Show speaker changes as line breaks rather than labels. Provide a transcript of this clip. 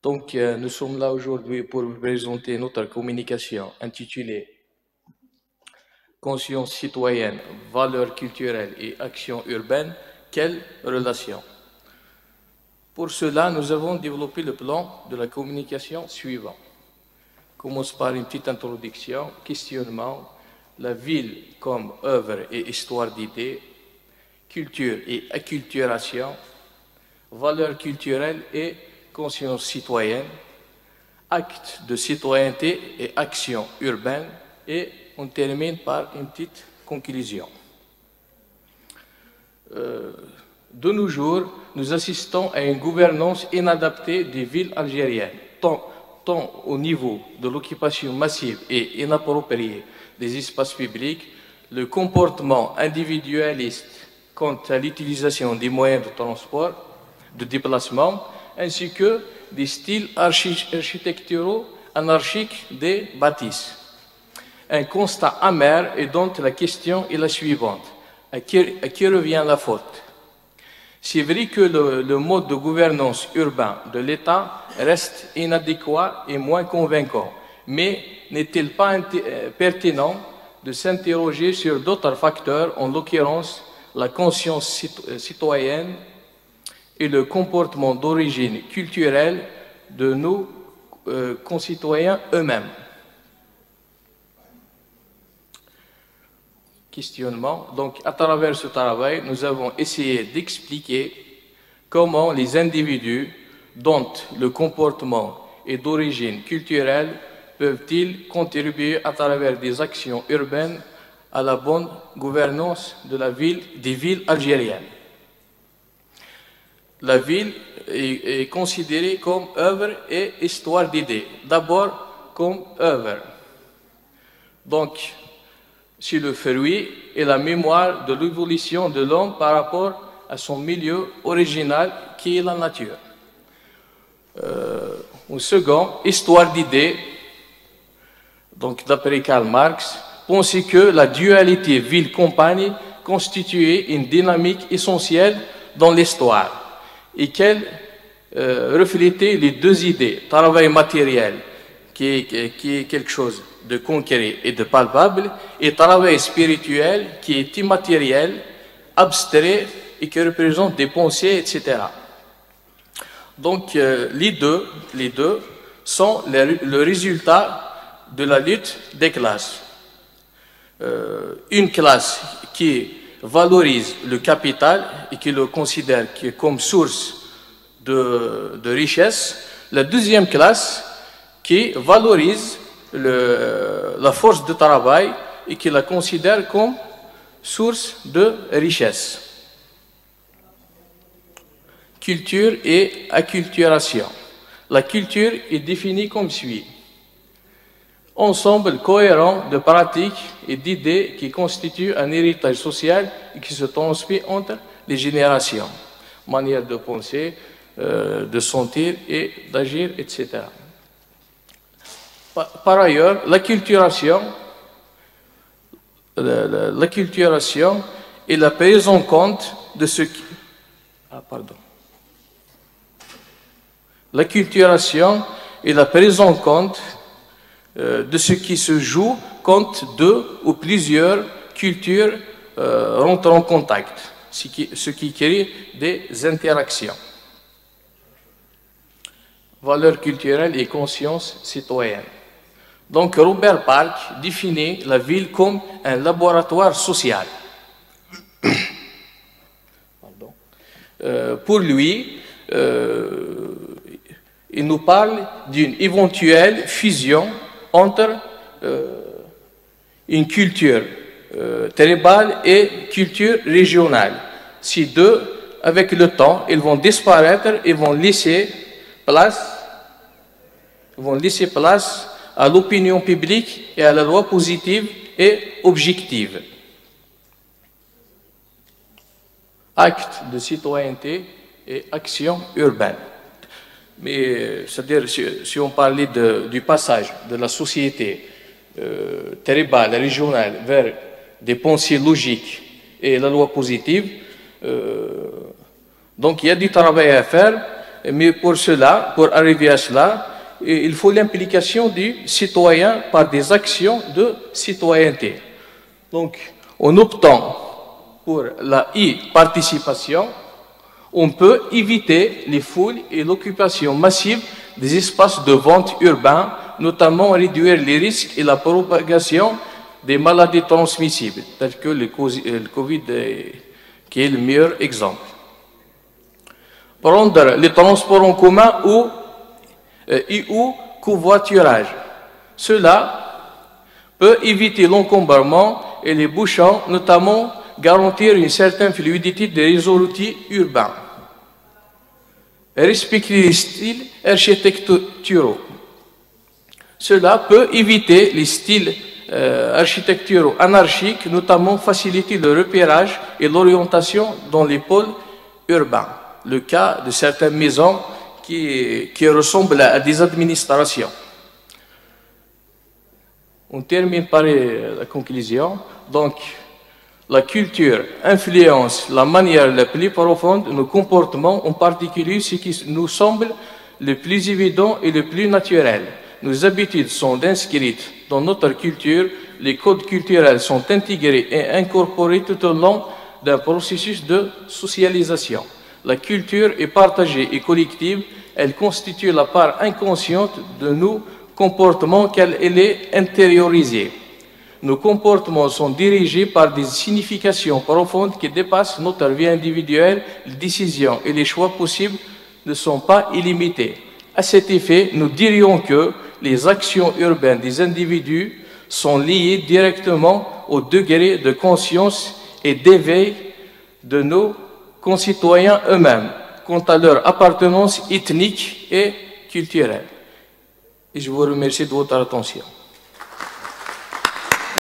Donc, nous sommes là aujourd'hui pour vous présenter notre communication intitulée Conscience citoyenne, valeurs culturelles et actions urbaines, quelle relation? Pour cela, nous avons développé le plan de la communication suivant. Commence par une petite introduction, questionnement, la ville comme œuvre et histoire d'idées, culture et acculturation, valeurs culturelles et conscience citoyenne, actes de citoyenneté et actions urbaines, et on termine par une petite conclusion. De nos jours, nous assistons à une gouvernance inadaptée des villes algériennes, tant au niveau de l'occupation massive et inappropriée des espaces publics, le comportement individualiste quant à l'utilisation des moyens de transport, de déplacement, ainsi que des styles architecturaux anarchiques des bâtisses. Un constat amer et donc la question est la suivante. À qui revient la faute? C'est vrai que le mode de gouvernance urbain de l'État reste inadéquat et moins convaincant, mais n'est-il pas pertinent de s'interroger sur d'autres facteurs, en l'occurrence la conscience citoyenne et le comportement d'origine culturelle de nos concitoyens eux-mêmes? Questionnement. Donc, à travers ce travail, nous avons essayé d'expliquer comment les individus dont le comportement est d'origine culturelle peuvent-ils contribuer à travers des actions urbaines à la bonne gouvernance de des villes algériennes. La ville est considérée comme œuvre et histoire d'idées. D'abord comme œuvre. Donc, c'est le fruit et la mémoire de l'évolution de l'homme par rapport à son milieu original qui est la nature. Au second, histoire d'idées, donc d'après Karl Marx, pensait que la dualité ville-campagne constituait une dynamique essentielle dans l'histoire et qu'elle reflétait les deux idées, travail matériel qui est quelque chose de concret et de palpable, et travail spirituel qui est immatériel, abstrait et qui représente des pensées, etc. Donc les deux sont le résultat de la lutte des classes. Une classe qui valorise le capital et qui le considère comme source de richesse, la deuxième classe qui valorise la force de travail et qui la considère comme source de richesse. Culture et acculturation. La culture est définie comme suit. Ensemble cohérent de pratiques et d'idées qui constituent un héritage social et qui se transmet entre les générations. Manière de penser, de sentir et d'agir, etc. Par ailleurs, l'acculturation est la prise en compte de ce qui... L'acculturation est la prise en compte de ce qui se joue quand deux ou plusieurs cultures rentrent en contact, ce qui crée des interactions. Valeurs culturelles et conscience citoyenne. Donc Robert Park définit la ville comme un laboratoire social. Pour lui, il nous parle d'une éventuelle fusion entre une culture tribale et à régionale. Ces deux, avec le temps, ils vont disparaître et vont laisser place à l'opinion publique et à la loi positive et objective. Actes de citoyenneté et actions urbaines. Mais, c'est-à-dire, si on parlait du passage de la société tribale, régionale, vers des pensées logiques et la loi positive, donc il y a du travail à faire, mais pour cela, pour arriver à cela, il faut l'implication du citoyen par des actions de citoyenneté. Donc, en optant pour la e-participation, on peut éviter les foules et l'occupation massive des espaces de vente urbains, notamment réduire les risques et la propagation des maladies transmissibles, telles que le Covid, qui est le meilleur exemple. Prendre les transports en commun ou covoiturage. Cela peut éviter l'encombrement et les bouchons, notamment garantir une certaine fluidité des réseaux routiers urbains. Respecter les styles architecturaux. Cela peut éviter les styles architecturaux anarchiques, notamment faciliter le repérage et l'orientation dans les pôles urbains. Le cas de certaines maisons qui ressemblent à des administrations. On termine par la conclusion. Donc, la culture influence la manière la plus profonde de nos comportements, en particulier ce qui nous semble le plus évident et le plus naturel. Nos habitudes sont inscrites dans notre culture, les codes culturels sont intégrés et incorporés tout au long d'un processus de socialisation. La culture est partagée et collective, elle constitue la part inconsciente de nos comportements qu'elle est intériorisée. Nos comportements sont dirigés par des significations profondes qui dépassent notre vie individuelle, les décisions et les choix possibles ne sont pas illimités. À cet effet, nous dirions que les actions urbaines des individus sont liées directement au degré de conscience et d'éveil de nos concitoyens eux-mêmes, quant à leur appartenance ethnique et culturelle. Et je vous remercie de votre attention.